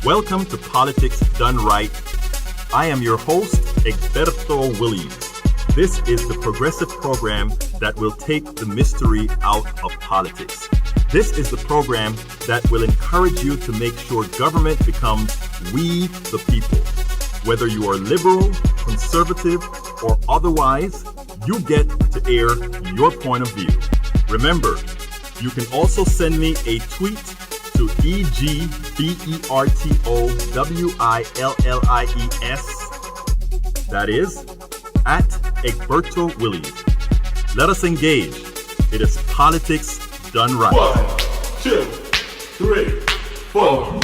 Welcome to Politics Done Right. I am your host, Egberto Williams. This is the progressive program that will take the mystery out of politics. This is the program that will encourage you to make sure government becomes we the people. Whether you are liberal, conservative, or otherwise, you get to air your point of view. Remember, you can also send me a tweet to EGBERTOWILLIES. That is, at Egberto Williams. Let us engage. It is politics done right. 1, 2, 3, 4.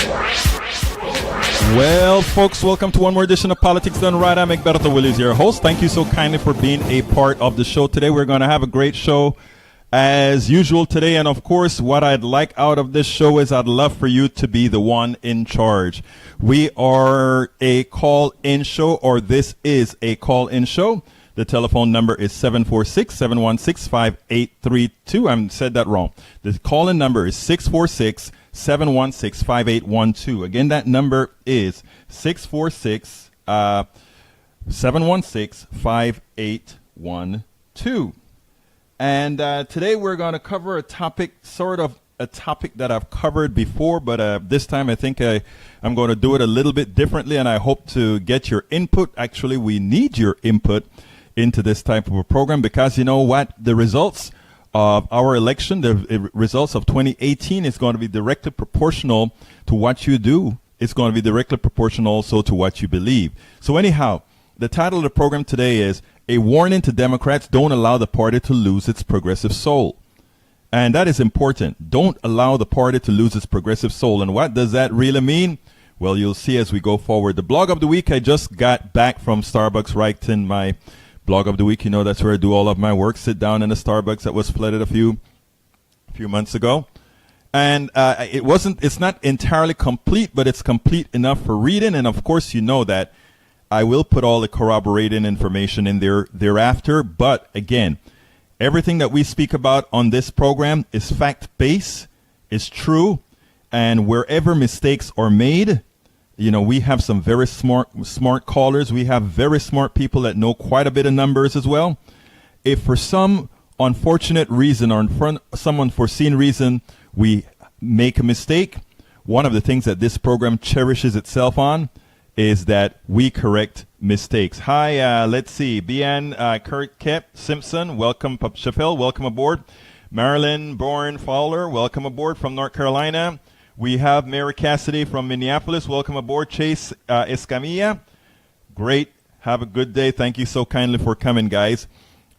Well, folks, welcome to one more edition of Politics Done Right. I'm Egberto Williams, your host. Thank you so kindly for being a part of the show today. We're going to have a great show as usual today. And of course, what I'd like out of this show is I'd love for you to be the one in charge. We are a call-in show, or this is a call-in show. The telephone number is 746-716-5832. I said that wrong. The call-in number is 646-716-5812. Again, that number is 646-716-5812. And today we're going to cover a topic, sort of a topic that I've covered before, but this time I think I'm going to do it a little bit differently, and I hope to get your input. Actually, we need your input into this type of a program, because you know what? The results of our election, the results of 2018 is going to be directly proportional to what you do. It's going to be directly proportional also to what you believe. So anyhow, the title of the program today is A Warning to Democrats: Don't Allow the Party to Lose Its Progressive Soul. And that is important. Don't allow the party to lose its progressive soul. And what does that really mean? Well, you'll see as we go forward. The blog of the week, I just got back from Starbucks, right in my blog of the week. You know, that's where I do all of my work. Sit down in the Starbucks that was flooded a few months ago. And it's not entirely complete, but it's complete enough for reading. And of course, you know that I will put all the corroborating information in there thereafter. But again, everything that we speak about on this program is fact-based, is true. And wherever mistakes are made, you know, we have some very smart callers. We have very smart people that know quite a bit of numbers as well. If for some unfortunate reason or some unforeseen reason we make a mistake, one of the things that this program cherishes itself on is that we correct mistakes. Hi, let's see. Bian Kurt Kep Simpson, welcome. Pup Chaffel, welcome aboard. Marilyn Bourne Fowler, welcome aboard from North Carolina. We have Mary Cassidy from Minneapolis. Welcome aboard. Chase Escamilla. Great. Have a good day. Thank you so kindly for coming, guys.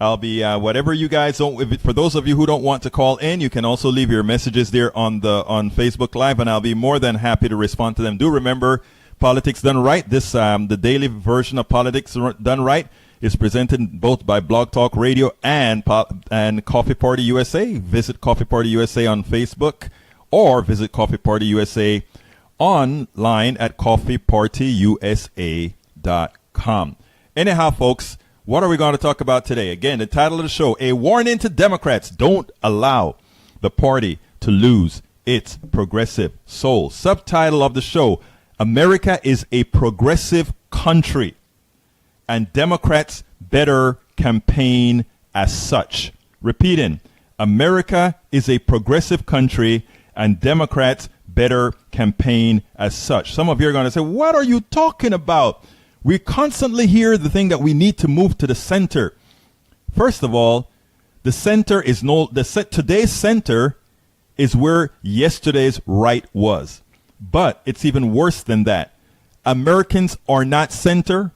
I'll be whatever you guys don't. For those of you who don't want to call in, you can also leave your messages there on Facebook Live, and I'll be more than happy to respond to them. Do remember, Politics Done Right. This the daily version of Politics Done Right is presented both by Blog Talk Radio and Coffee Party USA. Visit Coffee Party USA on Facebook, or visit Coffee Party USA online at coffeepartyusa.com. Anyhow, folks, what are we going to talk about today? Again, the title of the show, A Warning to Democrats: Don't Allow the Party to Lose Its Progressive Soul. Subtitle of the show, America is a progressive country, and Democrats better campaign as such. Repeating, America is a progressive country, and Democrats better campaign as such. Some of you are going to say, what are you talking about? We constantly hear the thing that we need to move to the center. First of all, the center is today's center is where yesterday's right was. But it's even worse than that. Americans are not center.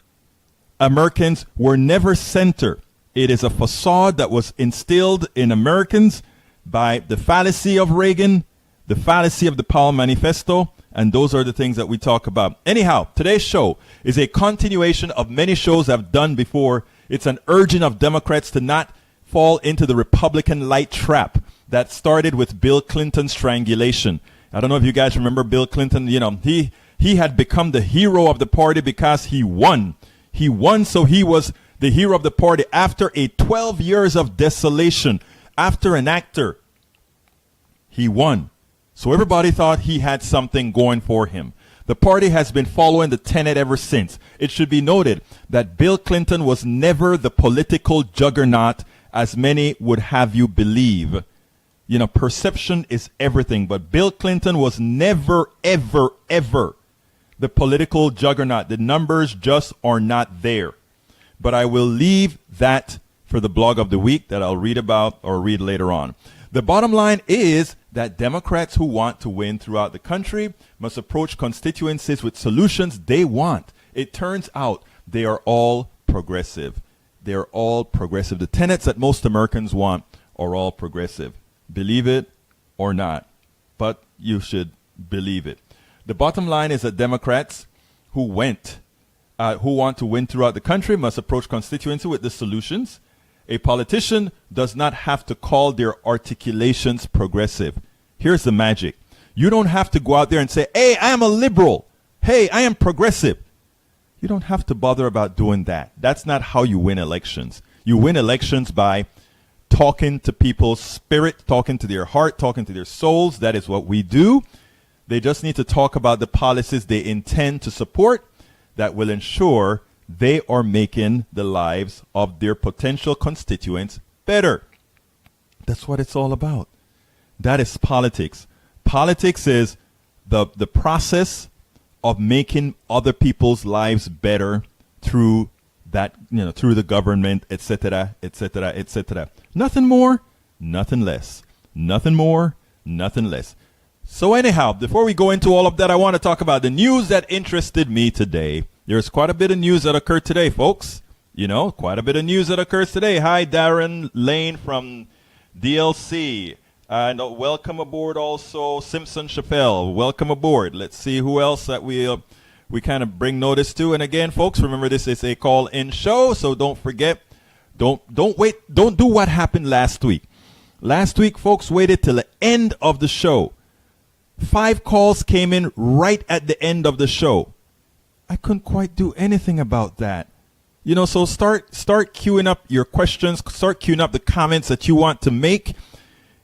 Americans were never center. It is a facade that was instilled in Americans by the fallacy of Reagan, the fallacy of the Powell Manifesto, and those are the things that we talk about. Anyhow, today's show is a continuation of many shows I've done before. It's an urging of Democrats to not fall into the Republican-lite trap that started with Bill Clinton's triangulation. I don't know if you guys remember Bill Clinton. You know, he had become the hero of the party because he won. He won, so he was the hero of the party after a 12 years of desolation. After an actor, he won. So everybody thought he had something going for him. The party has been following the tenet ever since. It should be noted that Bill Clinton was never the political juggernaut as many would have you believe. You know, perception is everything, but Bill Clinton was never, ever, ever the political juggernaut. The numbers just are not there. But I will leave that for the blog of the week that I'll read about or read later on. The bottom line is that Democrats who want to win throughout the country must approach constituencies with solutions they want. It turns out they are all progressive. They're all progressive. The tenets that most Americans want are all progressive. Believe it or not, but you should believe it. The bottom line is that Democrats who want to win throughout the country must approach constituencies with the solutions. A politician does not have to call their articulations progressive. Here's the magic. You don't have to go out there and say, hey, I am a liberal. Hey, I am progressive. You don't have to bother about doing that. That's not how you win elections. You win elections by talking to people's spirit, talking to their heart, talking to their souls. That is what we do. They just need to talk about the policies they intend to support that will ensure they are making the lives of their potential constituents better. That's what it's all about. That is politics. Politics is the process of making other people's lives better through that, through the government, etc., etc., etc. Nothing more, nothing less. Nothing more, nothing less. So anyhow, before we go into all of that, I want to talk about the news that interested me today. There's quite a bit of news that occurred today, folks. Quite a bit of news that occurs today. Hi, Darren Lane from DLC. And welcome aboard also, Simpson Chappelle. Welcome aboard. Let's see who else that we kind of bring notice to. And again, folks, remember this is a call-in show, so don't forget, don't wait, don't do what happened last week. Last week, folks waited till the end of the show. 5 calls came in right at the end of the show. I couldn't quite do anything about that. So start queuing up your questions, start queuing up the comments that you want to make.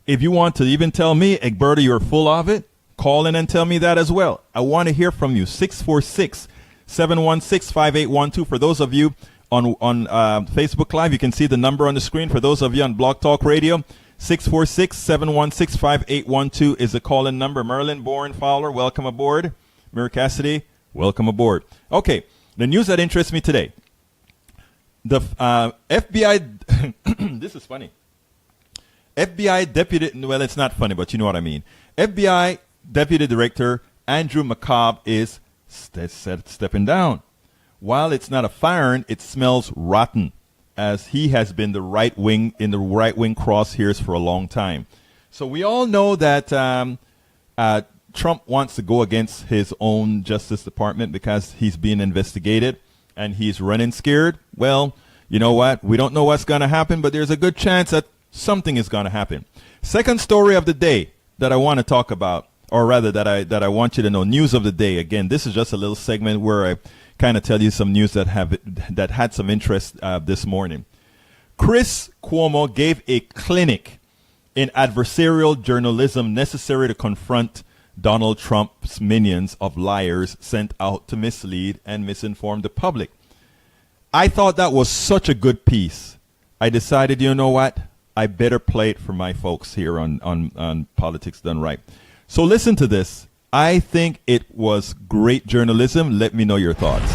If you want to even tell me, Egberto, you're full of it, call in and tell me that as well. I want to hear from you. 646-716-5812. For those of you on Facebook Live, you can see the number on the screen. For those of you on Blog Talk Radio, 646-716-5812 is the call-in number. Merlin Bourne Fowler, welcome aboard. Mir Cassidy, welcome aboard. Okay, the news that interests me today. The FBI, this is funny. FBI deputy, well, it's not funny, but you know what I mean. FBI Deputy Director Andrew McCabe is stepping down. While it's not a firing, it smells rotten, as he has been in the right wing crosshairs for a long time. So we all know that Trump wants to go against his own Justice Department because he's being investigated and he's running scared. Well, you know what? We don't know what's going to happen, but there's a good chance that something is going to happen. Second story of the day that I want to talk about, or rather that I want you to know, news of the day. Again, this is just a little segment where I kind of tell you some news that had some interest this morning. Chris Cuomo gave a clinic in adversarial journalism necessary to confront Donald Trump's minions of liars sent out to mislead and misinform the public. I thought that was such a good piece. I decided, you know what? I better play it for my folks here on Politics Done Right. So listen to this. I think it was great journalism. Let me know your thoughts.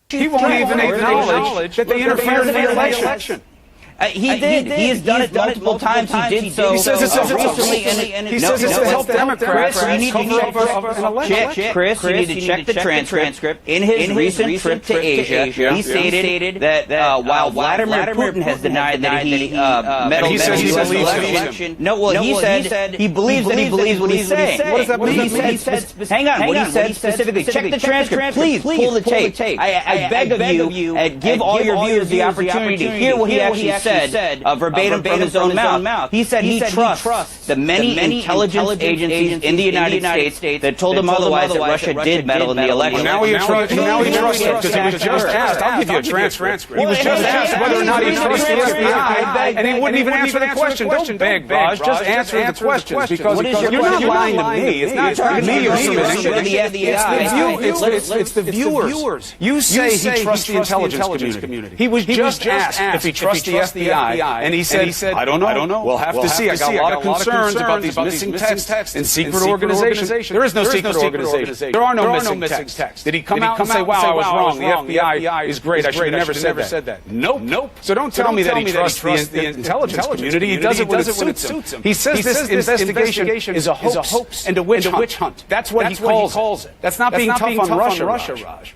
He won't even acknowledge that they interfered in the election. He did. He has done it multiple times. He did so recently. He says it's to help Democrats cover up an election. Chris, you need to check the transcript. In his recent trip to Asia, he stated that while Vladimir Putin has denied that he meddled in the U.S. election, he said he believes that he believes what he's saying. What does that mean? Hang on. What he said specifically. Check the transcript. Please pull the tape. I beg of you, give all your viewers the opportunity to hear what he actually said verbatim from his own mouth. He said he trusts the many intelligence agencies in the United States that told him otherwise that Russia did meddle in the election. Now he trusts it because he was just asked. I'll give you a transcript. He was just asked whether or not he trusts the FBI, and he wouldn't even answer the question. Don't beg, Raj. Just answer the questions because you're not lying to me. It's not me or somebody. It's the viewers. You say he trusts the intelligence community. He was just asked if he trusts the FBI, and he said, I don't know. We'll have to see. I got a lot of concerns about these missing texts in secret organizations. There is no secret organization. There are no missing texts. Did he come out and say, wow, I was wrong. The FBI is great. I should have never said that. Nope. So don't tell me that he trusts the intelligence community. He does it when it suits him. He says this investigation is a hoax and a witch hunt. That's what he calls it. That's not being tough on Russia, Raj.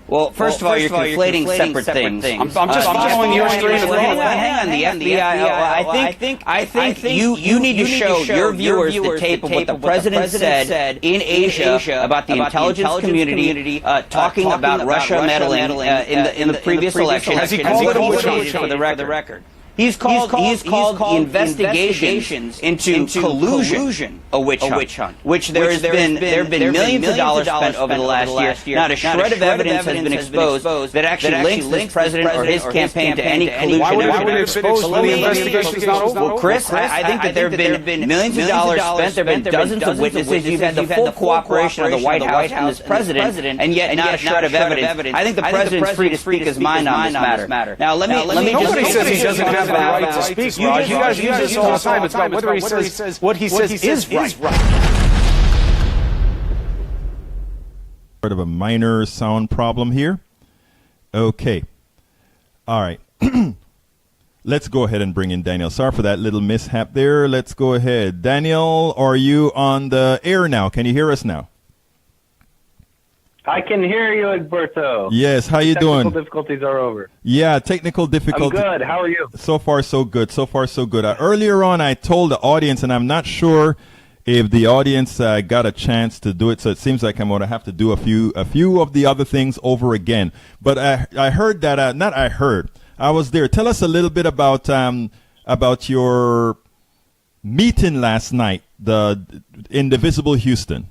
Well, first of all, you're conflating separate things. I'm just following your stream of thought. Hang on, the FBI. I think you need to show your viewers the tape of what the president said in Asia about the intelligence community talking about Russia meddling in the previous election. Has he called it a witch hunt for the record? He's called the investigations into collusion a witch hunt, which there have been millions of dollars spent over the last year. Not a shred of evidence has been exposed that actually links this president or his campaign to any collusion. Why would it expose when the investigation is not over? Well, Chris, I think that there have been millions of dollars spent. There have been dozens of witnesses. You've had the full cooperation of the White House and this president, and yet not a shred of evidence. I think the president's free to speak his mind on this matter. Now, let me just. Nobody says he doesn't have the right to speak, Raj. You guys use this all the time. It's about whether he says what he says is right. Sort of a minor sound problem here. Okay. All right. Let's go ahead and bring in Daniel. Sorry for that little mishap there. Let's go ahead. Daniel, are you on the air now? Can you hear us now? I can hear you, Egberto. Yes, how you doing? Technical difficulties are over. Yeah, technical difficulties. I'm good. How are you? So far, so good. Earlier on, I told the audience, and I'm not sure if the audience got a chance to do it, so it seems like I'm going to have to do a few of the other things over again. But I heard that, I was there. Tell us a little bit about your meeting last night, the Indivisible Houston.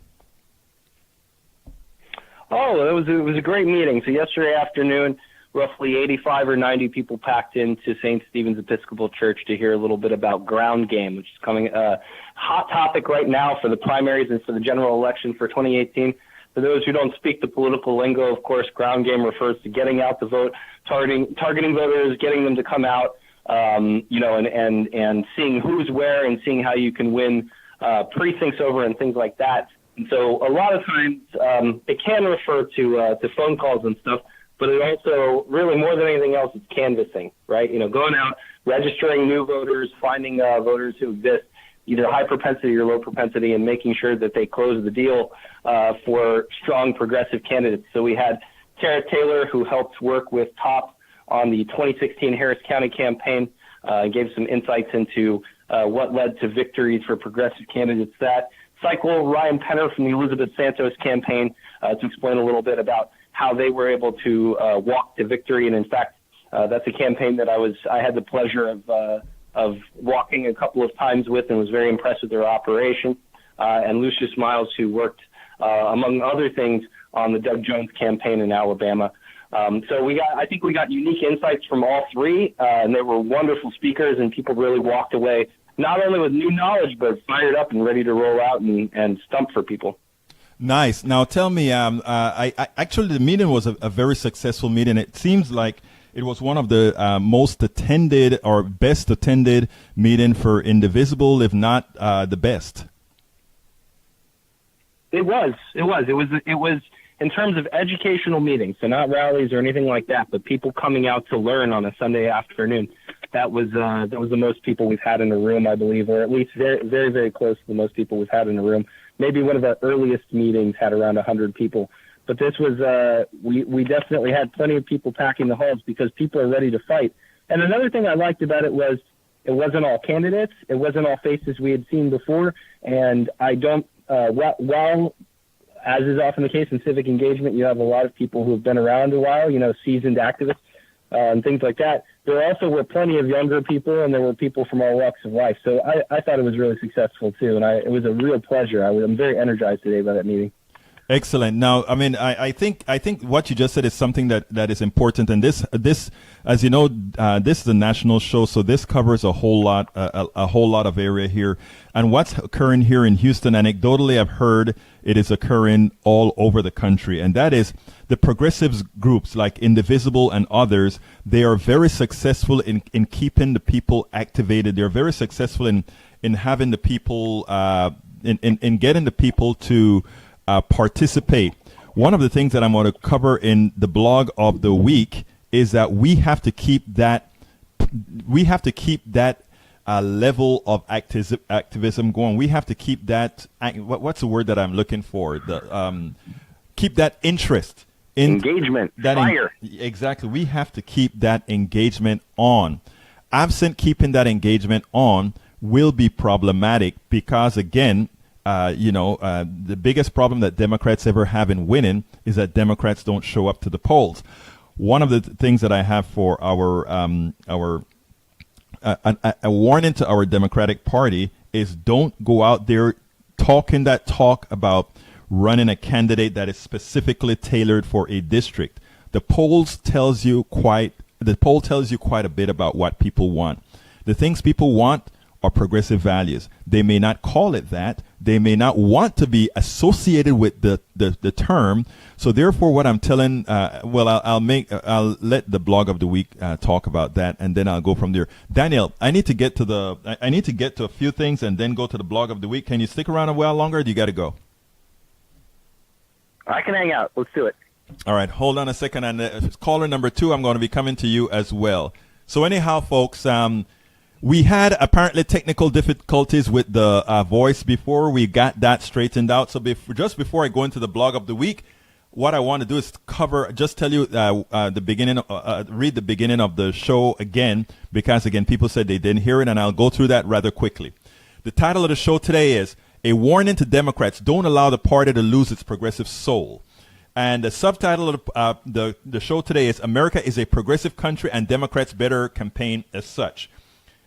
Oh, it was a great meeting. So yesterday afternoon, roughly 85 or 90 people packed into St. Stephen's Episcopal Church to hear a little bit about ground game, which is coming hot topic right now for the primaries and for the general election for 2018. For those who don't speak the political lingo, of course, ground game refers to getting out the vote, targeting voters, getting them to come out, and seeing who's where and seeing how you can win precincts over and things like that. And so a lot of times it can refer to phone calls and stuff, but it also, really more than anything else, it's canvassing, right? Going out, registering new voters, finding voters who exist, either high propensity or low propensity, and making sure that they close the deal for strong progressive candidates. So we had Tara Taylor, who helped work with TOP on the 2016 Harris County campaign, gave some insights into what led to victories for progressive candidates. That cycle Ryan Penner from the Elizabeth Santos campaign to explain a little bit about how they were able to walk to victory. And in fact, that's a campaign that I had the pleasure of walking a couple of times with and was very impressed with their operation. And Lucius Miles, who worked, among other things, on the Doug Jones campaign in Alabama. So I think we got unique insights from all three, and they were wonderful speakers, and people really walked away not only with new knowledge, but fired up and ready to roll out and stump for people. Nice. Now tell me, actually the meeting was a very successful meeting. It seems like it was one of the most attended or best attended meeting for Indivisible, if not the best. It was in terms of educational meetings, so not rallies or anything like that, but people coming out to learn on a Sunday afternoon. That was the most people we've had in a room, I believe, or at least very, very, very close to the most people we've had in a room. Maybe one of the earliest meetings had around 100 people. But this was, we definitely had plenty of people packing the halls because people are ready to fight. And another thing I liked about it was it wasn't all candidates. It wasn't all faces we had seen before. And I don't, while as is often the case in civic engagement, you have a lot of people who have been around a while, seasoned activists. and things like that. There also were plenty of younger people, and there were people from all walks of life. So I thought it was really successful too, and it was a real pleasure. I'm very energized today by that meeting. Excellent. Now, I mean, I think what you just said is something that is important, and this, as you know, this is a national show, so this covers a whole lot of area here. And what's occurring here in Houston, anecdotally, I've heard it is occurring all over the country, and that is the progressives groups like Indivisible and others. They are very successful in keeping the people activated. They're very successful in having the people in getting the people to participate. One of the things that I'm going to cover in the blog of the week is that we have to keep that level of activism going. We have to keep that. What's the word that I'm looking for? Keep that interest. Engagement. Fire. Exactly. We have to keep that engagement on. Absent keeping that engagement on will be problematic because, again, the biggest problem that Democrats ever have in winning is that Democrats don't show up to the polls. One of the things that I have for a warning to our Democratic Party is don't go out there talking that talk about running a candidate that is specifically tailored for a district. The poll tells you quite a bit about what people want. The things people want are progressive values. They may not call it that. They may not want to be associated with the term. So therefore, what I'm telling, I'll let the blog of the week talk about that, and then I'll go from there. Daniel, I need to get to a few things and then go to the blog of the week. Can you stick around a while longer, or do you got to go? I can hang out. Let's do it. All right, hold on a second. And caller number 2, I'm going to be coming to you as well. So anyhow, folks, we had apparently technical difficulties with the voice before. We got that straightened out. So just before I go into the blog of the week, what I want to do is tell you the beginning, read the beginning of the show again, because again, people said they didn't hear it, and I'll go through that rather quickly. The title of the show today is A Warning to Democrats, Don't Allow the Party to Lose Its Progressive Soul. And the subtitle of the show today is America is a Progressive Country and Democrats Better Campaign as Such.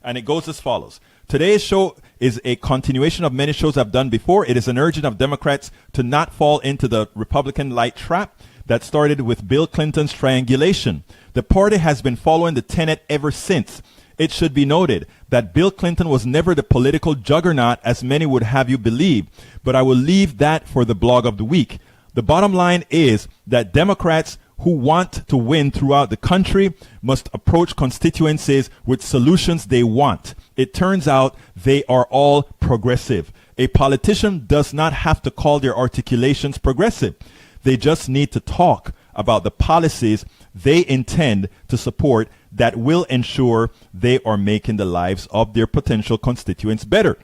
And it goes as follows. Today's show is a continuation of many shows I've done before. It is an urging of Democrats to not fall into the Republican-lite trap that started with Bill Clinton's triangulation. The party has been following the tenet ever since. It should be noted that Bill Clinton was never the political juggernaut as many would have you believe, but I will leave that for the blog of the week. The bottom line is that Democrats who want to win throughout the country must approach constituencies with solutions they want. It turns out they are all progressive. A politician does not have to call their articulations progressive. They just need to talk about the policies they intend to support that will ensure they are making the lives of their potential constituents better.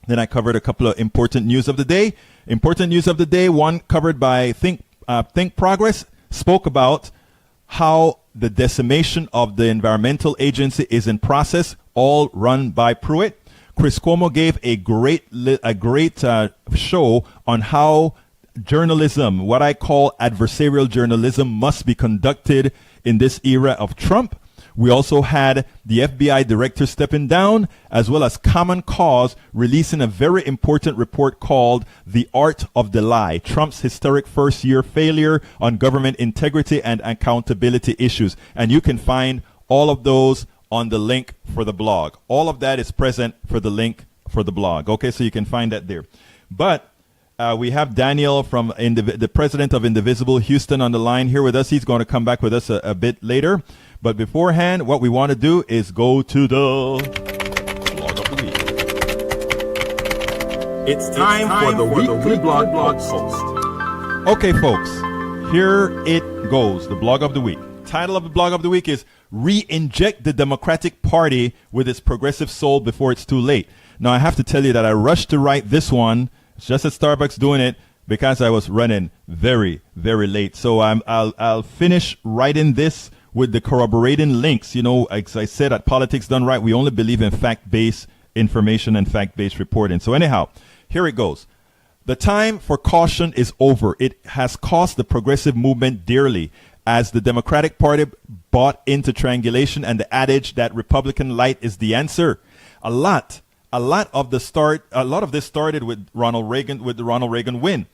Then I covered a couple of important news of the day. Important news of the day, one covered by Think Progress, spoke about how the decimation of the environmental agency is in process, all run by Pruitt. Chris Cuomo gave a great show on how journalism, what I call adversarial journalism, must be conducted in this era of Trump. We also had the FBI director stepping down, as well as Common Cause releasing a very important report called The Art of the Lie, Trump's historic first-year failure on government integrity and accountability issues. And you can find all of those on the link for the blog. All of that is present for the link for the blog. Okay, so you can find that there. But we have Daniel from the president of Indivisible Houston on the line here with us. He's going to come back with us a bit later. But beforehand, what we want to do is go to the blog of the week. It's time for the weekly blog post. Okay, folks, here it goes, the blog of the week. Title of the blog of the week is Re-Inject the Democratic Party with its Progressive Soul Before It's Too Late. Now, I have to tell you that I rushed to write this one. It's just at Starbucks doing it because I was running very, very late. So I'll finish writing this with the corroborating links. You know, as I said, at Politics Done Right, we only believe in fact-based information and fact-based reporting. So anyhow, here it goes. The time for caution is over. It has cost the progressive movement dearly. as the Democratic Party bought into triangulation and the adage that Republican-lite is the answer. A lot of this started with Ronald Reagan, with the Ronald Reagan win.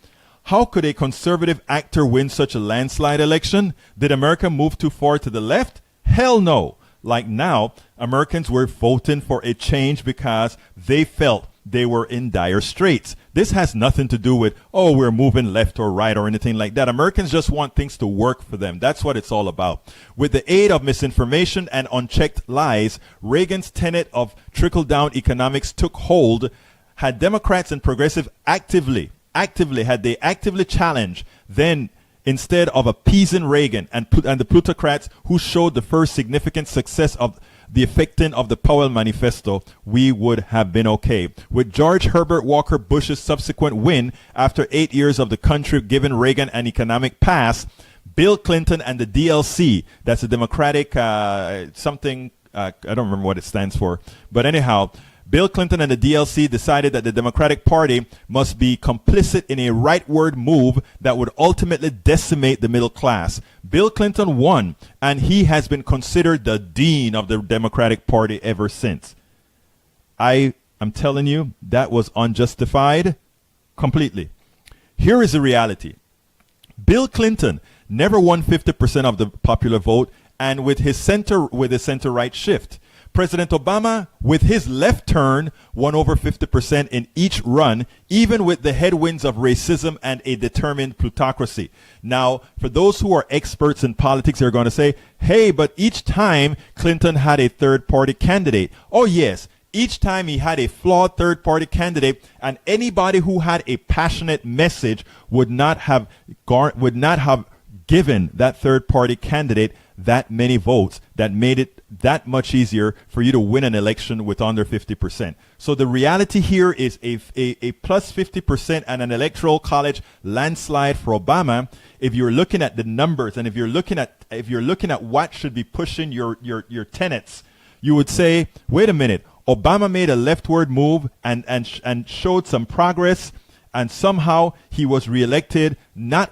How could a conservative actor win such a landslide election? Did America move too far to the left? Hell no. Like now, Americans were voting for a change because they felt they were in dire straits. This has nothing to do with, oh, we're moving left or right or anything like that. Americans just want things to work for them. That's what it's all about. With the aid of misinformation and unchecked lies, Reagan's tenet of trickle-down economics took hold. Had Democrats and progressives actively challenged, then instead of appeasing Reagan and the plutocrats who showed the first significant success of the effecting of the Powell Manifesto, we would have been okay. With George Herbert Walker Bush's subsequent win after 8 years of the country giving Reagan an economic pass, Bill Clinton and the DLC, that's the Democratic I don't remember what it stands for, but anyhow, Bill Clinton and the DLC decided that the Democratic Party must be complicit in a rightward move that would ultimately decimate the middle class. Bill Clinton won, and he has been considered the dean of the Democratic Party ever since. I'm telling you, that was unjustified completely. Here is the reality. Bill Clinton never won 50% of the popular vote, and with his center-right shift. President Obama, with his left turn, won over 50% in each run, even with the headwinds of racism and a determined plutocracy. Now, for those who are experts in politics, they're going to say, hey, but each time Clinton had a third-party candidate. Oh, yes. Each time he had a flawed third-party candidate, and anybody who had a passionate message would not have given that third-party candidate that many votes that made it that much easier for you to win an election with under 50%. So the reality here is a plus 50% and an electoral college landslide for Obama. If you're looking at the numbers and if you're looking at what should be pushing your tenets, you would say, wait a minute, Obama made a leftward move and showed some progress, and somehow he was reelected, not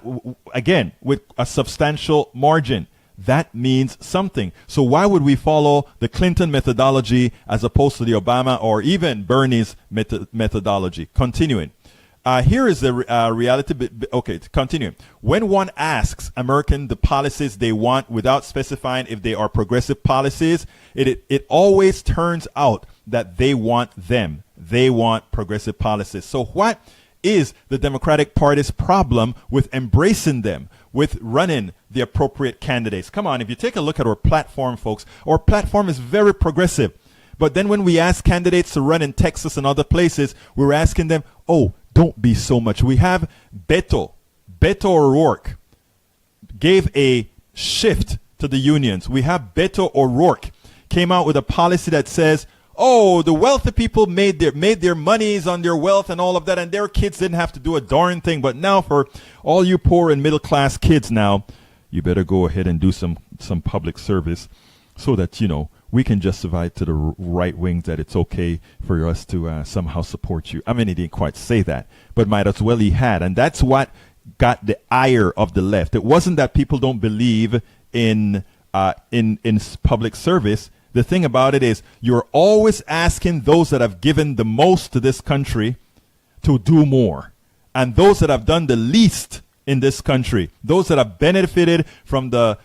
again with a substantial margin. That means something. So why would we follow the Clinton methodology as opposed to the Obama or even Bernie's methodology? Continuing. Here is the reality. Okay, continuing. When one asks Americans the policies they want without specifying if they are progressive policies, it always turns out that they want them. They want progressive policies. So what is the Democratic Party's problem with embracing them, with running the appropriate candidates? Come on, if you take a look at our platform, folks, our platform is very progressive. But then when we ask candidates to run in Texas and other places, we're asking them, oh, don't be so much. We have Beto O'Rourke gave a shift to the unions. We have Beto O'Rourke came out with a policy that says, oh, the wealthy people made their monies on their wealth and all of that, and their kids didn't have to do a darn thing. But now for all you poor and middle class kids now, you better go ahead and do some public service so that, we can justify to the right wings that it's okay for us to somehow support you. I mean, he didn't quite say that, but might as well he had. And that's what got the ire of the left. It wasn't that people don't believe in public service. The thing about it is you're always asking those that have given the most to this country to do more. And those that have done the least in this country, those that have benefited from the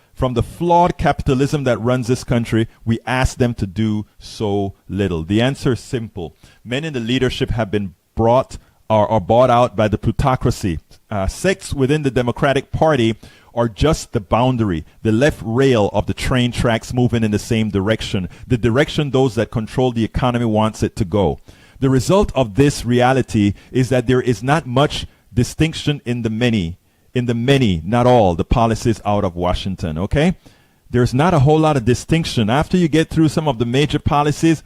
flawed capitalism that runs this country, we ask them to do so little. The answer is simple. Men in the leadership have been bought out by the plutocracy. Sects within the Democratic Party are just the boundary, the left rail of the train tracks moving in the same direction, the direction those that control the economy wants it to go. The result of this reality is that there is not much distinction in the many, not all, the policies out of Washington, okay? There's not a whole lot of distinction. After you get through some of the major policies,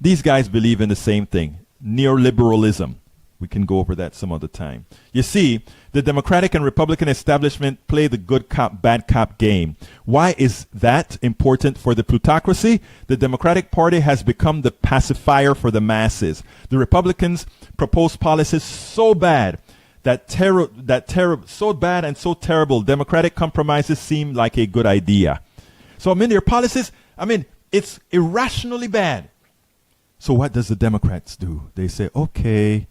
these guys believe in the same thing, neoliberalism. We can go over that some other time. You see, the Democratic and Republican establishment play the good cop, bad cop game. Why is that important for the plutocracy? The Democratic Party has become the pacifier for the masses. The Republicans propose policies so bad that so bad and so terrible, democratic compromises seem like a good idea. So, I mean, their policies, I mean, it's irrationally bad. So what does the Democrats do? They say, okay,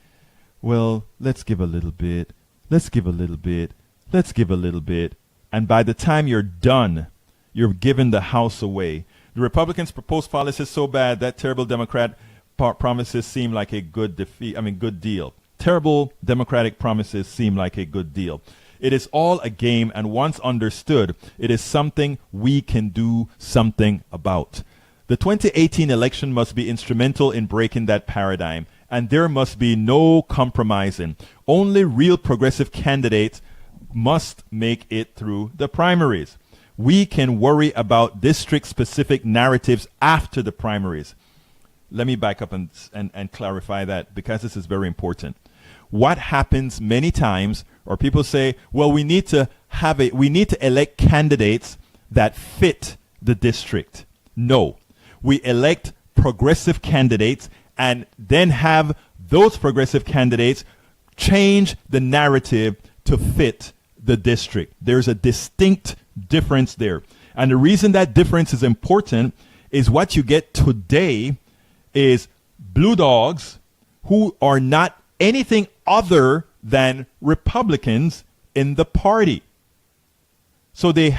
well, let's give a little bit, let's give a little bit, let's give a little bit. And by the time you're done, you're giving the House away. The Republicans' proposed policies so bad that terrible Democrat promises seem like a good deal. Terrible Democratic promises seem like a good deal. It is all a game, and once understood, it is something we can do something about. The 2018 election must be instrumental in breaking that paradigm, and there must be no compromising. Only real progressive candidates must make it through the primaries. We can worry about district-specific narratives after the primaries. Let me back up and clarify that, because this is very important. What happens many times, or people say, well, we need to elect candidates that fit the district. No, we elect progressive candidates and then have those progressive candidates change the narrative to fit the district. There's a distinct difference there. And the reason that difference is important is what you get today is blue dogs who are not anything other than Republicans in the party. So they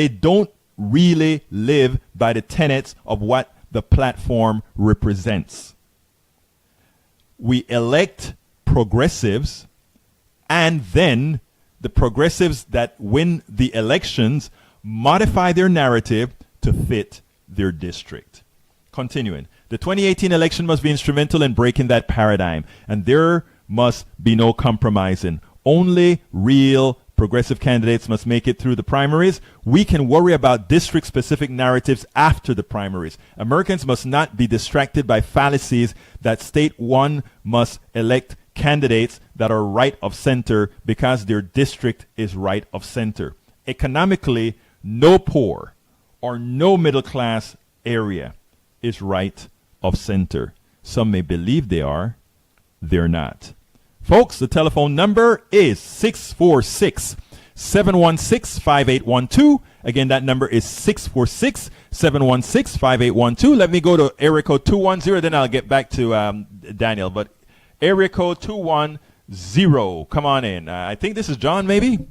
don't really live by the tenets of what the platform represents. We elect progressives, and then the progressives that win the elections modify their narrative to fit their district. Continuing. The 2018 election must be instrumental in breaking that paradigm, and there must be no compromising. Only real progressive candidates must make it through the primaries. We can worry about district-specific narratives after the primaries. Americans must not be distracted by fallacies that state one must elect candidates that are right of center because their district is right of center. Economically, no poor or no middle class area is right of center. Some may believe they are, they're not. Folks, the telephone number is 646-716-5812. Again, that number is 646-716-5812. Let me go to area code 210, then I'll get back to Daniel. But area code 210, come on in. I think this is John, maybe?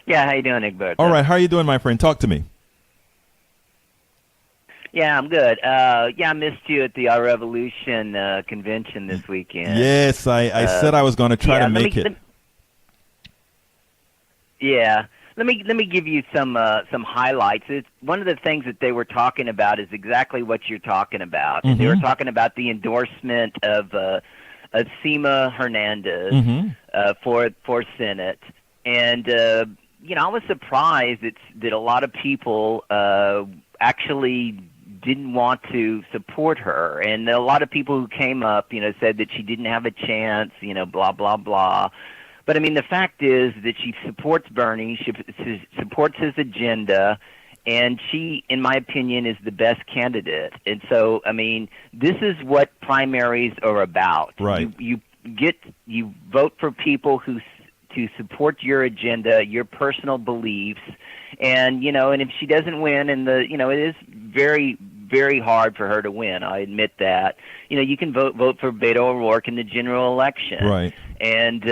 Yeah, how you doing, Egbert? All right, how are you doing, my friend? Talk to me. Yeah, I'm good. I missed you at the Our Revolution convention this weekend. Yes, I said I was going to try to make it. Let me give you some highlights. It's one of the things that they were talking about is exactly what you're talking about. Mm-hmm. They were talking about the endorsement of Sima Hernandez for Senate, and I was surprised that a lot of people actually didn't want to support her, and a lot of people who came up, said that she didn't have a chance, blah blah blah. But I mean, the fact is that she supports Bernie, she supports his agenda, and she, in my opinion, is the best candidate. And so, I mean, this is what primaries are about. Right. You vote for people to support your agenda, your personal beliefs, and and if she doesn't win, and it is very, very hard for her to win. I admit that. You can vote for Beto O'Rourke in the general election, right? And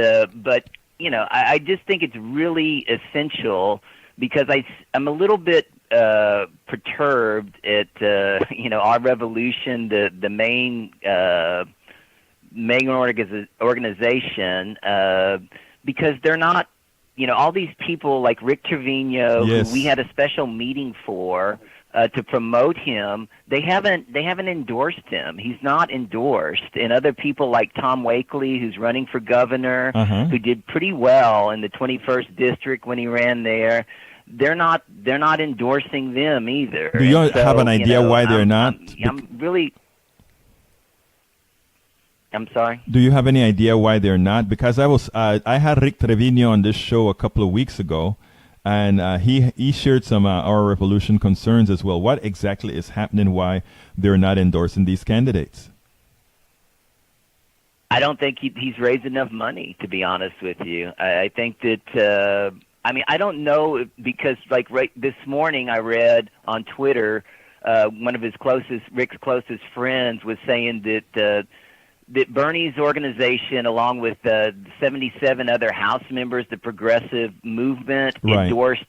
but I just think it's really essential because I'm a little bit perturbed at Our Revolution, the main organization, because they're not. All these people like Rick Trevino, yes, who we had a special meeting for to promote him, they haven't endorsed him. He's not endorsed. And other people like Tom Wakely, who's running for governor, who did pretty well in the 21st district when he ran there, they're not endorsing them either. Do you have an idea why they're not? I'm sorry? Do you have any idea why they're not? Because I had Rick Trevino on this show a couple of weeks ago, and he shared some Our Revolution concerns as well. What exactly is happening? Why they're not endorsing these candidates? I don't think he's raised enough money, to be honest with you. I think that, I don't know, because like right this morning I read on Twitter, one of Rick's closest friends was saying that Bernie's organization, along with 77 other House members, the Progressive Movement, endorsed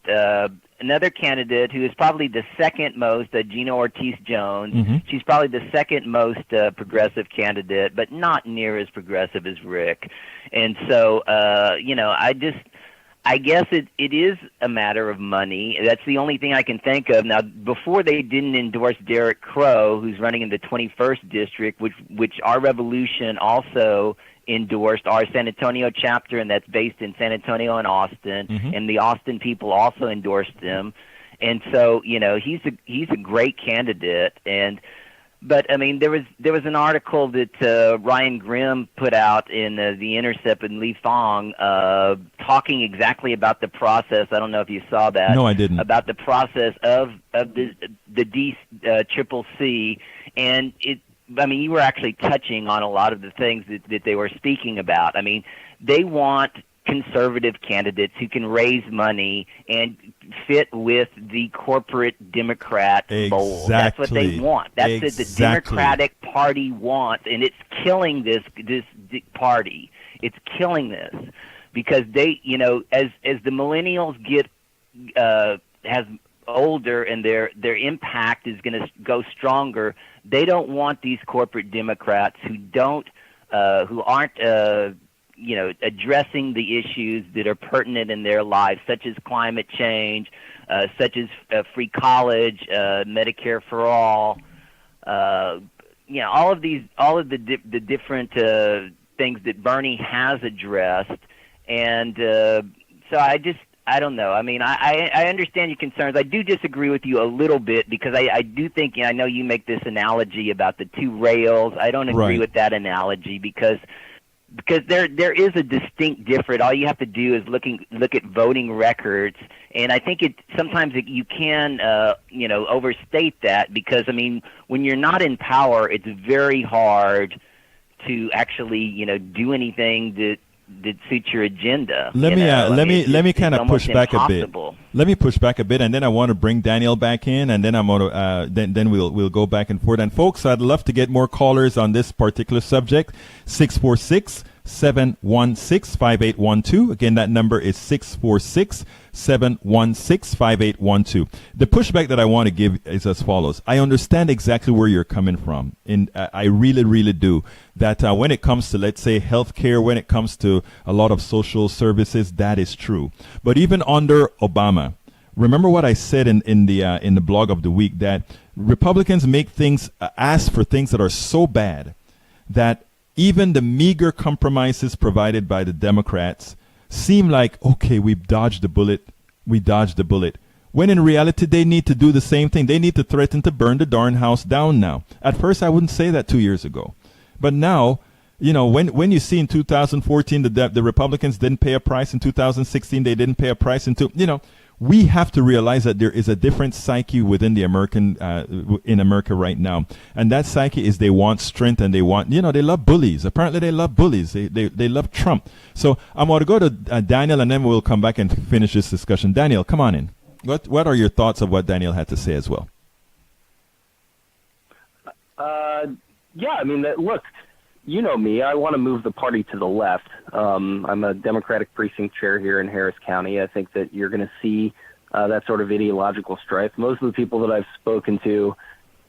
another candidate who is probably the second most, Gina Ortiz-Jones. Mm-hmm. She's probably the second most progressive candidate, but not near as progressive as Rick. And so, I guess it is a matter of money. That's the only thing I can think of. Now, before they didn't endorse Derek Crow, who's running in the 21st District, which Our Revolution also endorsed, our San Antonio chapter, and that's based in San Antonio and Austin, and the Austin people also endorsed him. And so, he's a great candidate. But I mean, there was an article that Ryan Grimm put out in The Intercept and Lee Fong, talking exactly about the process. I don't know if you saw that. No, I didn't. About the process of the DCCC, and you were actually touching on a lot of the things that they were speaking about. I mean, they want conservative candidates who can raise money and fit with the corporate Democrat mold. That's what they want. That's what the Democratic Party wants, and it's killing this party. It's killing this because they, as the millennials get has older and their impact is going to go stronger, they don't want these corporate Democrats who aren't addressing the issues that are pertinent in their lives, such as climate change, such as free college, Medicare for all, all of the different things that Bernie has addressed. And so I don't know. I mean, I understand your concerns. I do disagree with you a little bit because I do think, I know you make this analogy about the two rails. I don't agree with that analogy because there is a distinct difference. All you have to do is look at voting records, and I think sometimes you can overstate that because when you're not in power, it's very hard to actually do anything that suits your agenda. Let me kind of push back a bit. Let me push back a bit, and then I want to bring Daniel back in, and then I'm going to then we'll go back and forth. And folks, I'd love to get more callers on this particular subject. 646-716-5812. Again, that number is 646-716-5812. The pushback that I want to give is as follows. I understand exactly where you're coming from, and I really, really do. That when it comes to, let's say, healthcare, when it comes to a lot of social services, that is true. But even under Obama, remember what I said in the blog of the week, that Republicans make things, ask for things that are so bad that even the meager compromises provided by the Democrats seem like, okay, we dodged the bullet. When in reality, they need to do the same thing. They need to threaten to burn the darn house down now. At first, I wouldn't say that 2 years ago. But now, when you see in 2014 the Republicans didn't pay a price, in 2016 they didn't pay a price, we have to realize that there is a different psyche within the in America right now, and that psyche is they want strength and they want, they love bullies. Apparently, they love bullies. They love Trump. So I'm going to go to Daniel, and then we'll come back and finish this discussion. Daniel, come on in. What are your thoughts of what Daniel had to say as well? Look, you know me. I want to move the party to the left. I'm a Democratic precinct chair here in Harris County. I think that you're going to see that sort of ideological strife. Most of the people that I've spoken to,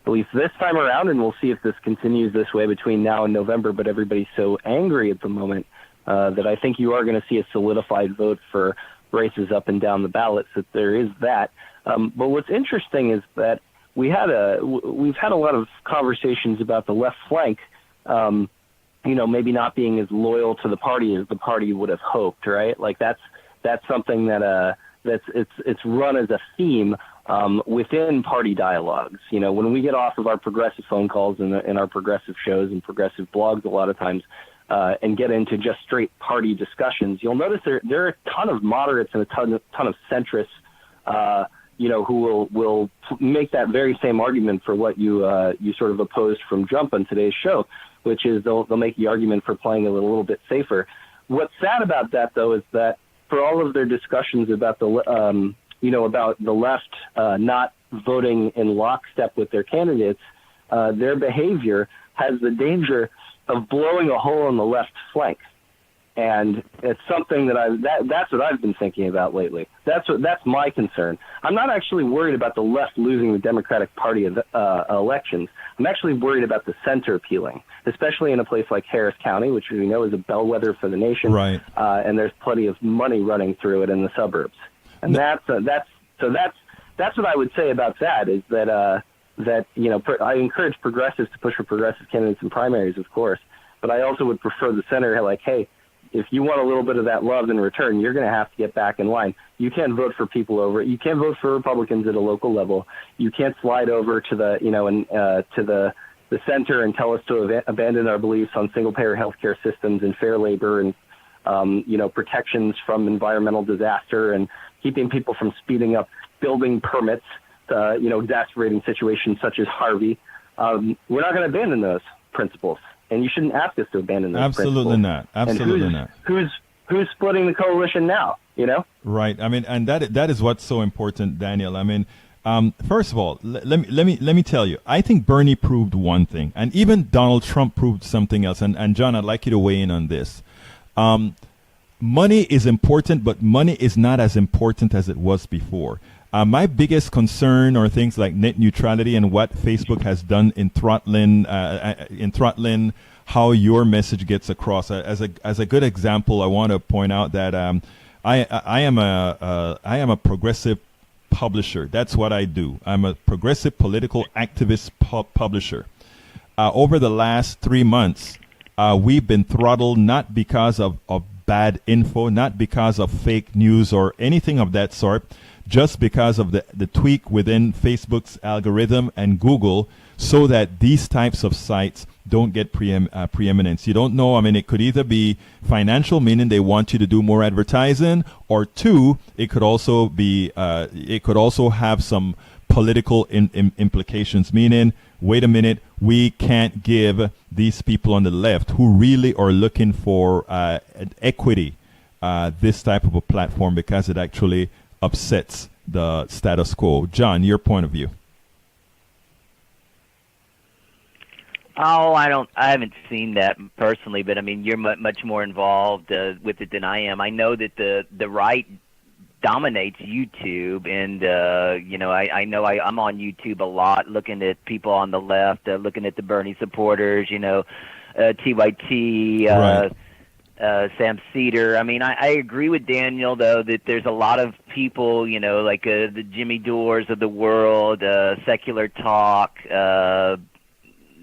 at least this time around, and we'll see if this continues this way between now and November, but everybody's so angry at the moment that I think you are going to see a solidified vote for races up and down the ballot, so there is that. But what's interesting is that we've had a lot of conversations about the left flank, maybe not being as loyal to the party as the party would have hoped, right? Like that's something that it's run as a theme within party dialogues. When we get off of our progressive phone calls and our progressive shows and progressive blogs a lot of times and get into just straight party discussions, you'll notice there are a ton of moderates and a ton of centrists who will make that very same argument for what you sort of opposed from jump on today's show, which is they'll make the argument for playing it a little bit safer. What's sad about that, though, is that for all of their discussions about about the left not voting in lockstep with their candidates, their behavior has the danger of blowing a hole in the left flank. And it's something that's what I've been thinking about lately. That's my concern. I'm not actually worried about the left losing the Democratic Party elections. I'm actually worried about the center peeling, especially in a place like Harris County, which we know is a bellwether for the nation. Right. And there's plenty of money running through it in the suburbs. And that's what I would say about that is that I encourage progressives to push for progressive candidates in primaries, of course, but I also would prefer the center, like, hey, if you want a little bit of that love in return, you're going to have to get back in line. You can't vote for people you can't vote for Republicans at a local level. You can't slide over to the, to the center and tell us to abandon our beliefs on single-payer healthcare systems and fair labor and, protections from environmental disaster and keeping people from speeding up building permits, exacerbating situations such as Harvey. We're not going to abandon those principles. And you shouldn't ask us to abandon those Absolutely principles. not. Absolutely not. Who's splitting the coalition now? Right. I mean, and that is what's so important, Daniel. I mean, first of all, let me tell you. I think Bernie proved one thing, and even Donald Trump proved something else. And John, I'd like you to weigh in on this. Money is important, but money is not as important as it was before. My biggest concern are things like net neutrality and what Facebook has done in throttling how your message gets across. As a good example, I want to point out that I am a progressive publisher. That's what I do. I'm a progressive political activist publisher. Over the last 3 months, we've been throttled not because of bad info, not because of fake news or anything of that sort, just because of the tweak within Facebook's algorithm and Google, so that these types of sites don't get preeminence. You don't know. I mean, it could either be financial, meaning they want you to do more advertising, or two, it could also be it could also have some political implications, meaning, wait a minute, we can't give these people on the left who really are looking for equity this type of a platform, because it actually upsets the status quo. John, your point of view. Oh, I haven't seen that personally, but I mean, you're much more involved with it than I am. I know that the right dominates YouTube, and I know I'm on YouTube a lot, looking at people on the left, looking at the Bernie supporters, TYT, Right. Sam Cedar. I mean, I agree with Daniel, though, that there's a lot of people, like the Jimmy Dores of the world, Secular Talk,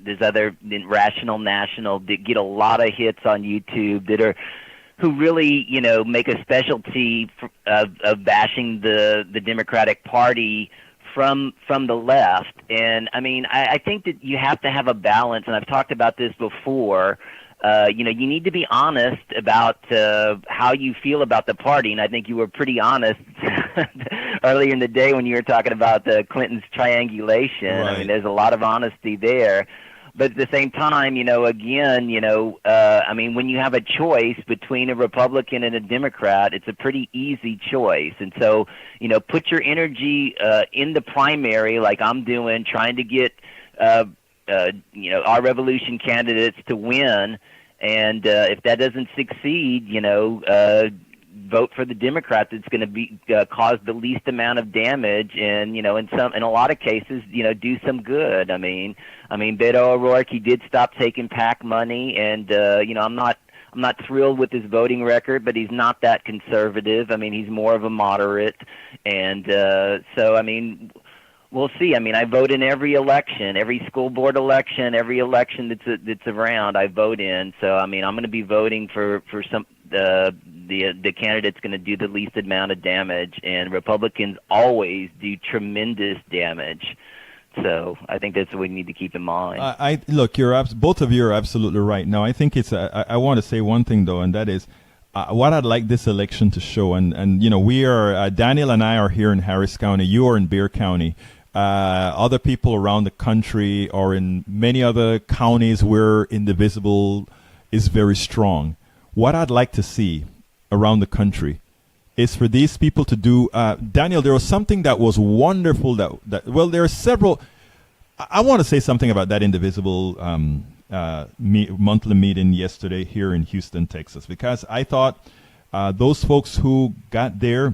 there's other Rational National that get a lot of hits on YouTube who really, make a specialty of bashing the Democratic Party from the left. And I mean, I think that you have to have a balance, and I've talked about this before. You need to be honest about how you feel about the party, and I think you were pretty honest earlier in the day when you were talking about the Clinton's triangulation. Right. I mean, there's a lot of honesty there. But at the same time, again, I mean, when you have a choice between a Republican and a Democrat, it's a pretty easy choice. And so, put your energy in the primary, like I'm doing, trying to get, our revolution candidates to win. And if that doesn't succeed, vote for the Democrat that's going to be cause the least amount of damage, and in a lot of cases, do some good. I mean, Beto O'Rourke, he did stop taking PAC money, and I'm not thrilled with his voting record, but he's not that conservative. I mean, he's more of a moderate, and so I mean, we'll see. I mean, I vote in every election, every school board election, every election that's around, I vote in. So I mean, I'm going to be voting for some the candidate's going to do the least amount of damage, and Republicans always do tremendous damage. So I think that's what we need to keep in mind. Look, both of you are absolutely right. Now, I think I want to say one thing though, and that is what I'd like this election to show. And we are Daniel and I are here in Harris County. You are in Bexar County. other people around the country or in many other counties where indivisible is very strong. What I'd like to see around the country is for these people to do, Daniel, there was something that was wonderful well, there are several, I want to say something about that indivisible monthly meeting yesterday here in Houston, Texas, because I thought those folks who got there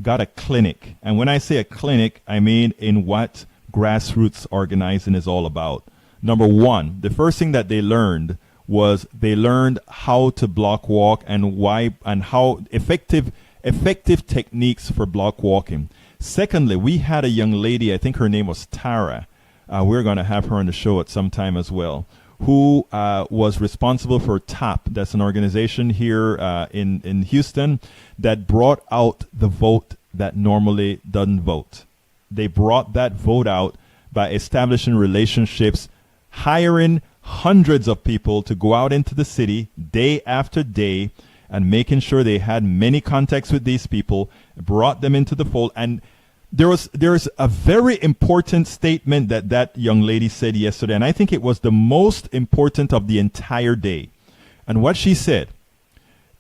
got a clinic. And when I say a clinic, I mean in what grassroots organizing is all about. Number one, the first thing that they learned was they learned how to block walk and why and how effective techniques for block walking. Secondly, we had a young lady, I think her name was Tara. We're going to have her on the show at some time as well, who was responsible for TAP. That's an organization here in Houston that brought out the vote that normally doesn't vote. They brought that vote out by establishing relationships, hiring hundreds of people to go out into the city day after day and making sure they had many contacts with these people, brought them into the fold. And there's a very important statement that young lady said yesterday, and I think it was the most important of the entire day. And what she said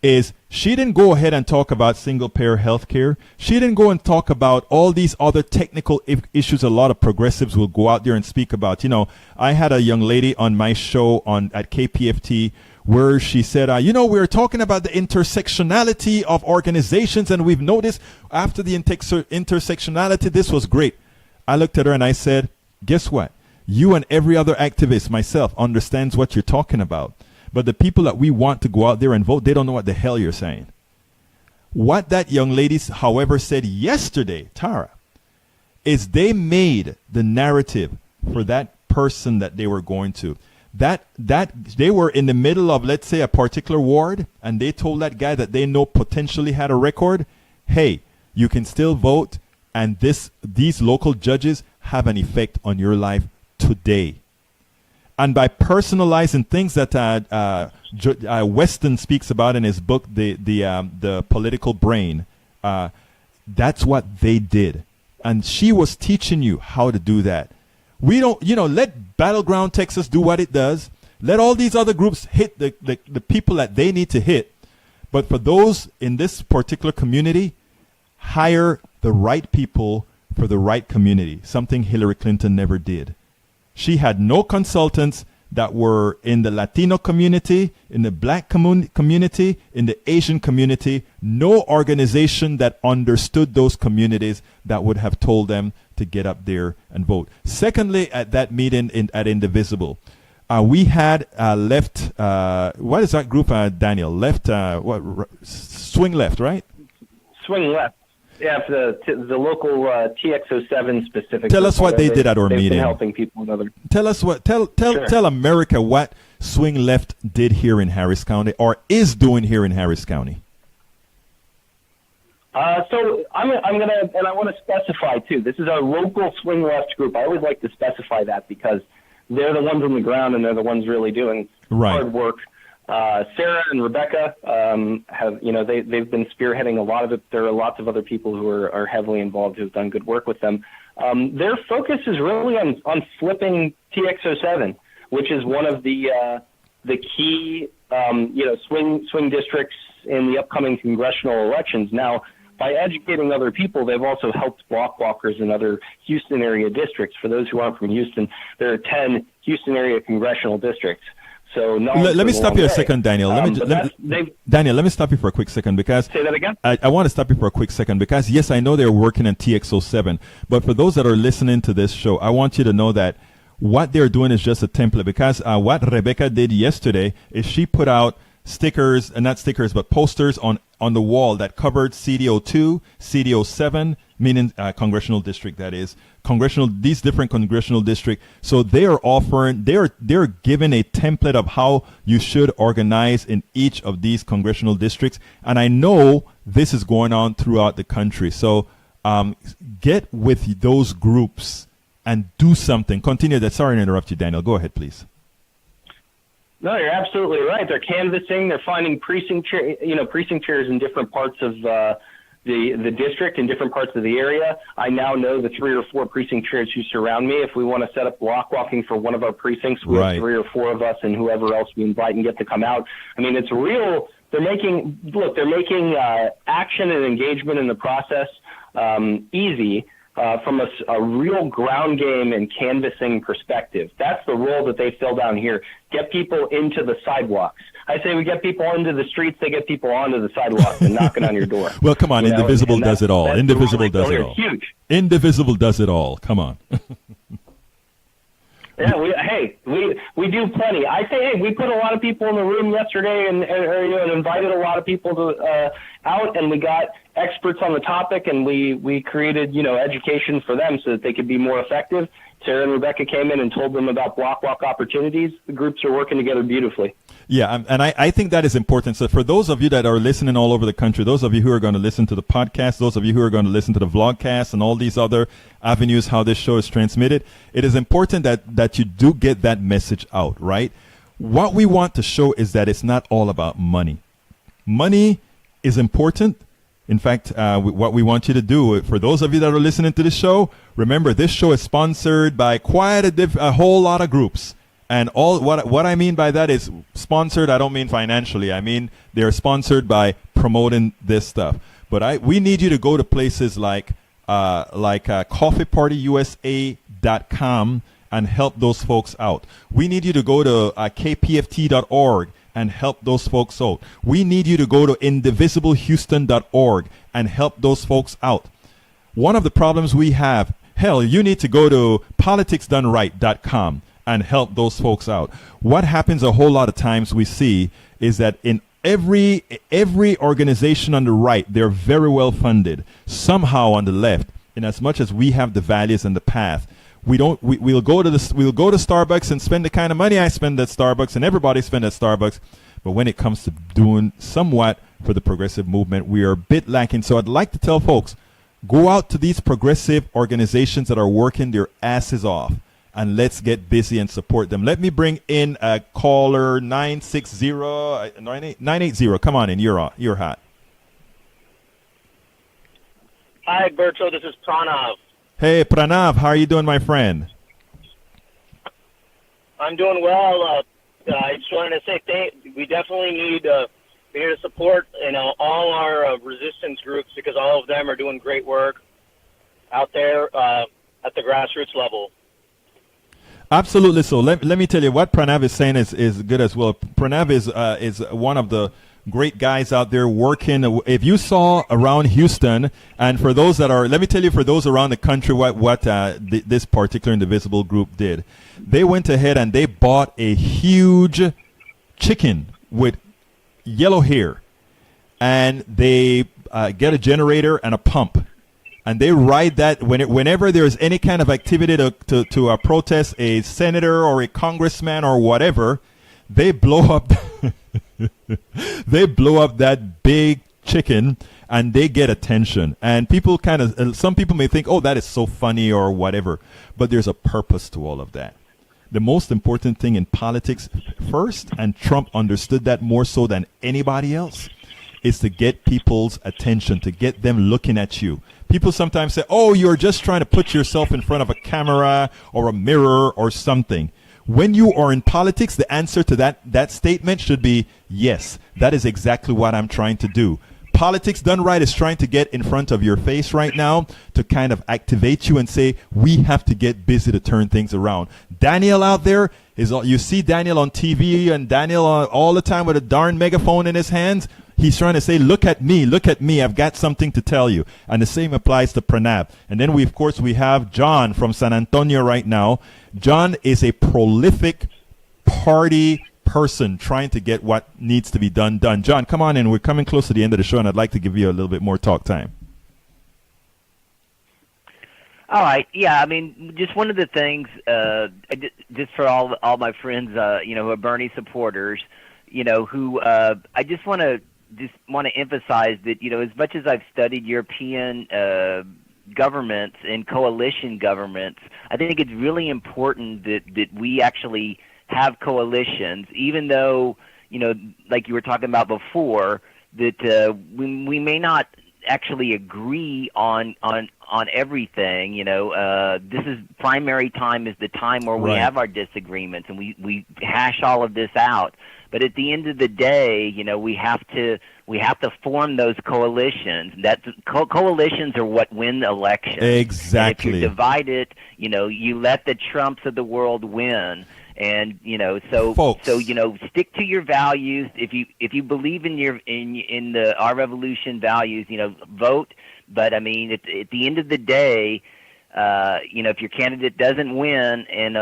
is she didn't go ahead and talk about single-payer health care. She didn't go and talk about all these other technical issues a lot of progressives will go out there and speak about. You know, I had a young lady on my show at KPFT where she said, we're talking about the intersectionality of organizations, and we've noticed after the intersectionality, this was great. I looked at her and I said, guess what? You and every other activist, myself, understands what you're talking about. But the people that we want to go out there and vote, they don't know what the hell you're saying. What that young lady, however, said yesterday, Tara, is they made the narrative for that person that they were going to. That they were in the middle of, let's say, a particular ward, and they told that guy that they know potentially had a record, hey, you can still vote, and these local judges have an effect on your life today. And by personalizing things that Weston speaks about in his book, the Political Brain, that's what they did. And she was teaching you how to do that. We don't, let Battleground Texas do what it does. Let all these other groups hit the people that they need to hit. But for those in this particular community, hire the right people for the right community, something Hillary Clinton never did. She had no consultants that were in the Latino community, in the black community, in the Asian community, no organization that understood those communities that would have told them to get up there and vote. Secondly, at that meeting at Indivisible, we had left, what is that group, Daniel? Left, Swing Left, right? Swing Left. Yeah, for the local TX07 specific. Tell us what they did at our meeting. Been helping people with other. Tell us what. Tell America what Swing Left did here in Harris County, or is doing here in Harris County. So I'm gonna, and I want to specify too. This is a local Swing Left group. I always like to specify that because they're the ones on the ground and they're the ones really doing hard work. Sarah and Rebecca have, they've been spearheading a lot of it. There are lots of other people who are heavily involved who've done good work with them. Their focus is really on flipping TX07, which is one of the key, swing districts in the upcoming congressional elections. Now, by educating other people, they've also helped block walkers in other Houston area districts. For those who aren't from Houston, there are 10 Houston area congressional districts. So let me stop you a second, Daniel. Daniel, let me stop you for a quick second because say that again. I want to stop you for a quick second because yes, I know they're working on TX07, but for those that are listening to this show, I want you to know that what they're doing is just a template because what Rebecca did yesterday is she put out stickers, not stickers, but posters on the wall that covered CD02, CD07, meaning congressional district, that is these different congressional districts. So they are offering, they're given a template of how you should organize in each of these congressional districts. And I know this is going on throughout the country. So get with those groups and do something. Continue that. Sorry to interrupt you, Daniel. Go ahead, please. No, you're absolutely right. They're canvassing. They're finding precinct chairs in different parts of the the district in different parts of the area. I now know the 3 or 4 precinct chairs who surround me. If we want to set up block walking for one of our precincts, we have 3 or 4 of us and whoever else we invite and get to come out. I mean, it's real. They're making action and engagement in the process easy from a real ground game and canvassing perspective. That's the role that they fill down here. Get people into the sidewalks. I say we get people into the streets, they get people onto the sidewalks and knocking on your door. Well, come on, Indivisible does it all. Indivisible does it all. Huge. Indivisible does it all. Come on. Yeah, we do plenty. I say, hey, we put a lot of people in the room yesterday and invited a lot of people to out, and we got experts on the topic, and we created education for them so that they could be more effective. Sarah and Rebecca came in and told them about block walk opportunities. The groups are working together beautifully. Yeah, and I think that is important. So for those of you that are listening all over the country, those of you who are going to listen to the podcast, those of you who are going to listen to the vlogcast and all these other avenues how this show is transmitted, it is important that you do get that message out, right? What we want to show is that it's not all about money. Money is important. In fact, what we want you to do, for those of you that are listening to this show, remember this show is sponsored by quite a whole lot of groups. And all what I mean by that is sponsored. I don't mean financially. I mean they're sponsored by promoting this stuff. But we need you to go to places like coffeepartyusa.com and help those folks out. We need you to go to kpft.org and help those folks out. We need you to go to indivisiblehouston.org and help those folks out. One of the problems we have, you need to go to politicsdoneright.com and help those folks out. What happens a whole lot of times we see is that in every organization on the right, they're very well funded. Somehow on the left, in as much as we have the values and the path, we'll go to Starbucks and spend the kind of money I spend at Starbucks and everybody spend at Starbucks. But when it comes to doing somewhat for the progressive movement, we are a bit lacking. So I'd like to tell folks, go out to these progressive organizations that are working their asses off, and let's get busy and support them. Let me bring in a caller, 980. Come on in, you're hot. Hi, Berto. This is Pranav. Hey, Pranav, how are you doing, my friend? I'm doing well. I just wanted to say we definitely need to support all our resistance groups, because all of them are doing great work out there at the grassroots level. Absolutely. So let me tell you what Pranav is saying is good as well. Pranav is one of the great guys out there working. If you saw around Houston, and for those that are, let me tell you, for those around the country, what this particular Indivisible group did. They went ahead and they bought a huge chicken with yellow hair, and they get a generator and a pump. And they ride that whenever there's any kind of activity to protest a senator or a congressman or whatever, they blow up that big chicken and they get attention. And people some people may think, oh, that is so funny or whatever, but there's a purpose to all of that. The most important thing in politics first, and Trump understood that more so than anybody else, is to get people's attention, to get them looking at you. People sometimes say, oh, you're just trying to put yourself in front of a camera or a mirror or something. When you are in politics, the answer to that statement should be, yes, that is exactly what I'm trying to do. Politics Done Right is trying to get in front of your face right now to kind of activate you and say, we have to get busy to turn things around. Daniel out there, you see Daniel on TV and Daniel all the time with a darn megaphone in his hands. He's trying to say, look at me, I've got something to tell you. And the same applies to Pranav. And then we have John from San Antonio right now. John is a prolific party person trying to get what needs to be done. John, come on in. We're coming close to the end of the show, and I'd like to give you a little bit more talk time. All right. Yeah. I mean, just one of the things, just for all my friends, who are Bernie supporters, who I just want to emphasize that, as much as I've studied European governments and coalition governments, I think it's really important that we actually have coalitions, even though, like you were talking about before, that we may not actually agree on everything. This is primary time is the time where we have our disagreements and we hash all of this out. But at the end of the day, we have to form those coalitions. Coalitions are what win elections. Exactly. And if you divide it, you let the Trumps of the world win. And Folks. stick to your values. If you believe in our revolution values, vote. But I mean, at the end of the day, if your candidate doesn't win and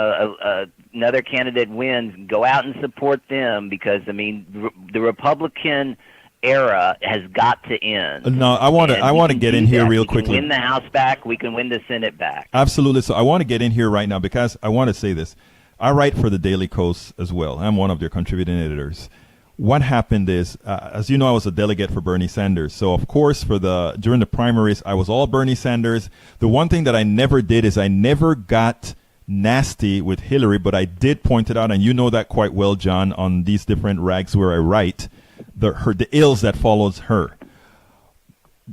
another candidate wins, go out and support them, because I mean, the Republican era has got to end. No, I want to get in here real quickly. We can win the House back. We can win the Senate back. Absolutely. So I want to get in here right now because I want to say this. I write for the Daily Kos as well. I'm one of their contributing editors. What happened is, as you know, I was a delegate for Bernie Sanders. So, of course, during the primaries, I was all Bernie Sanders. The one thing that I never did is I never got nasty with Hillary, but I did point it out, and you know that quite well, John, on these different rags where I write, the ills that follows her.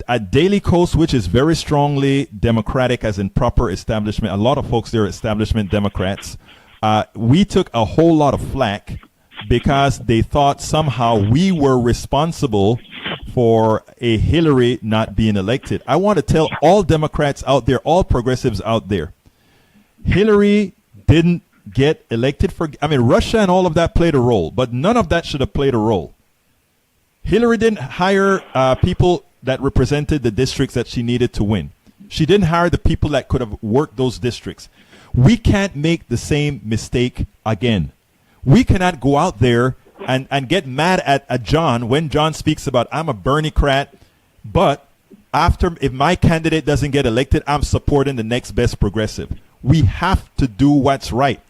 At Daily Kos, which is very strongly Democratic, as in proper establishment, a lot of folks there are establishment Democrats. We took a whole lot of flack because they thought somehow we were responsible for a Hillary not being elected. I want to tell all Democrats out there, all progressives out there, Hillary didn't get elected Russia and all of that played a role, but none of that should have played a role. Hillary didn't hire people that represented the districts that she needed to win. She didn't hire the people that could have worked those districts. We can't make the same mistake again. We cannot go out there and get mad at John when John speaks about, I'm a Bernie-crat, but if my candidate doesn't get elected, I'm supporting the next best progressive. We have to do what's right.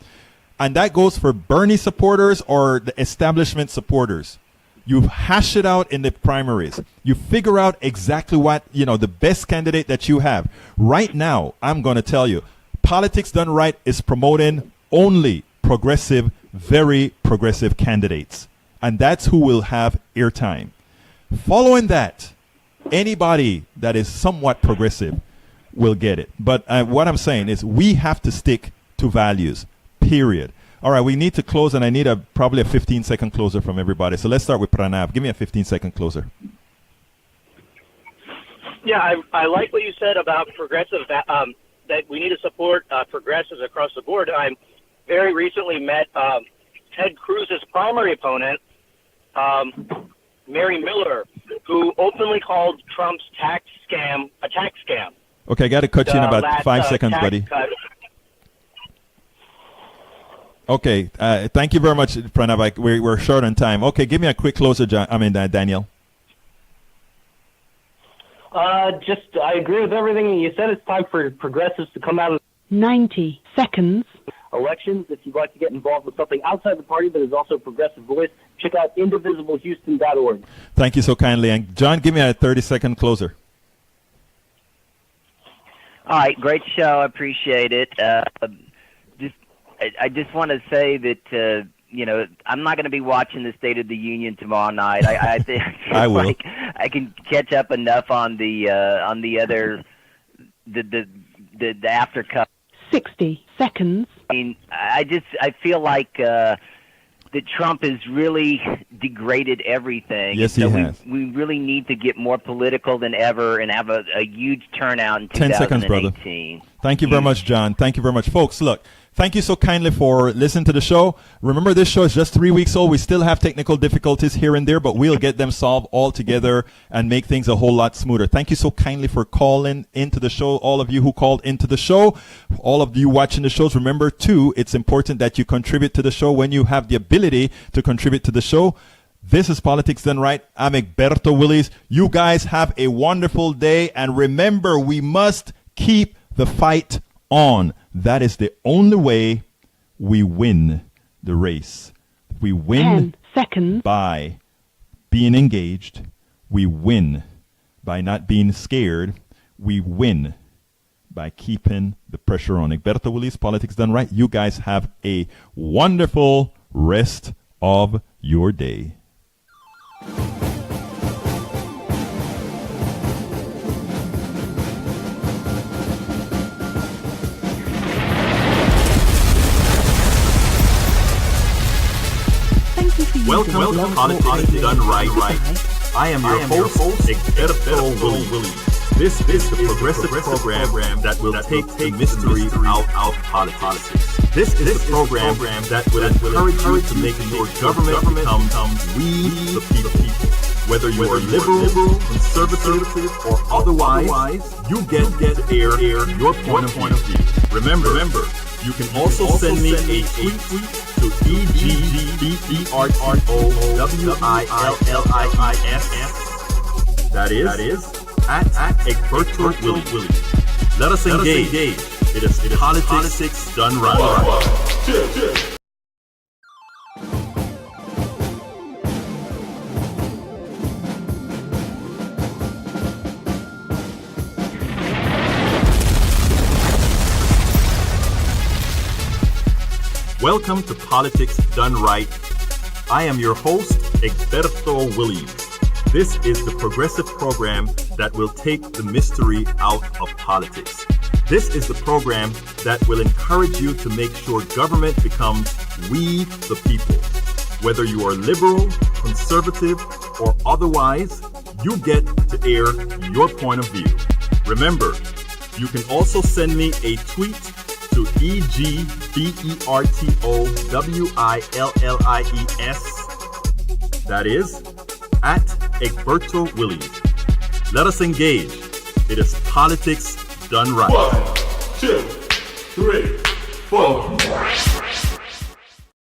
And that goes for Bernie supporters or the establishment supporters. You hash it out in the primaries. You figure out exactly what, the best candidate that you have. Right now, I'm going to tell you, Politics Done Right is promoting only progressive, very progressive candidates. And that's who will have airtime. Following that, anybody that is somewhat progressive will get it. But what I'm saying is we have to stick to values, period. All right, we need to close, and I need probably a 15-second closer from everybody. So let's start with Pranav. Give me a 15-second closer. Yeah, I like what you said about progressive, that we need to support progressives across the board. I very recently met Ted Cruz's primary opponent, Mary Miller, who openly called Trump's tax scam a tax scam. Okay, I got to cut you in about 5 seconds, buddy. Okay, thank you very much, Pranav. We're short on time. Okay, give me a quick closer, Daniel. I agree with everything you said. It's time for progressives to come out of 90 seconds. Elections. If you'd like to get involved with something outside the party that is also a progressive voice, check out indivisiblehouston.org. Thank you so kindly. And John, give me a 30-second closer. All right, great show. I appreciate it. I just want to say that I'm not going to be watching the State of the Union tomorrow night. I think I will. Like I can catch up enough on the other the after cup. 60 seconds. I mean, I feel like that Trump has really degraded everything. Yes, he has. We really need to get more political than ever and have a huge turnout in 10 seconds, brother. Thank you very much, John. Thank you very much. Folks, look, thank you so kindly for listening to the show. Remember, this show is just 3 weeks old. We still have technical difficulties here and there, but we'll get them solved all together and make things a whole lot smoother. Thank you so kindly for calling into the show, all of you who called into the show, all of you watching the shows. Remember, too, it's important that you contribute to the show when you have the ability to contribute to the show. This is Politics Done Right. I'm Egberto Willies. You guys have a wonderful day. And remember, we must keep the fight on. That is the only way we win the race. We win 10 seconds. By being engaged. We win by not being scared. We win by keeping the pressure on. Egberto Willies, Politics Done Right. You guys have a wonderful rest of your day. Welcome to Politics Done Right. I am your host, Egberto Williams. This is the progressive program that will take the mystery out of politics. This is the program that will encourage you to make sure government becomes we the people. Whether you are liberal, conservative, or otherwise, you get to air your point of view. Remember, you can also send me a tweet to EGBERTOWILLIES. That is at Egberto Williams. Let us engage. It is politics done right. 1, 2. Welcome to Politics Done Right. I am your host, Egberto Williams. This is the progressive program that will take the mystery out of politics. This is the program that will encourage you to make sure government becomes we the people. Whether you are liberal, conservative, or otherwise, you get to air your point of view. Remember, you can also send me a tweet to EGBERTOWILLIES. That is at Egberto Williams. Let us engage. It is politics done right. 1, 2, 3, 4.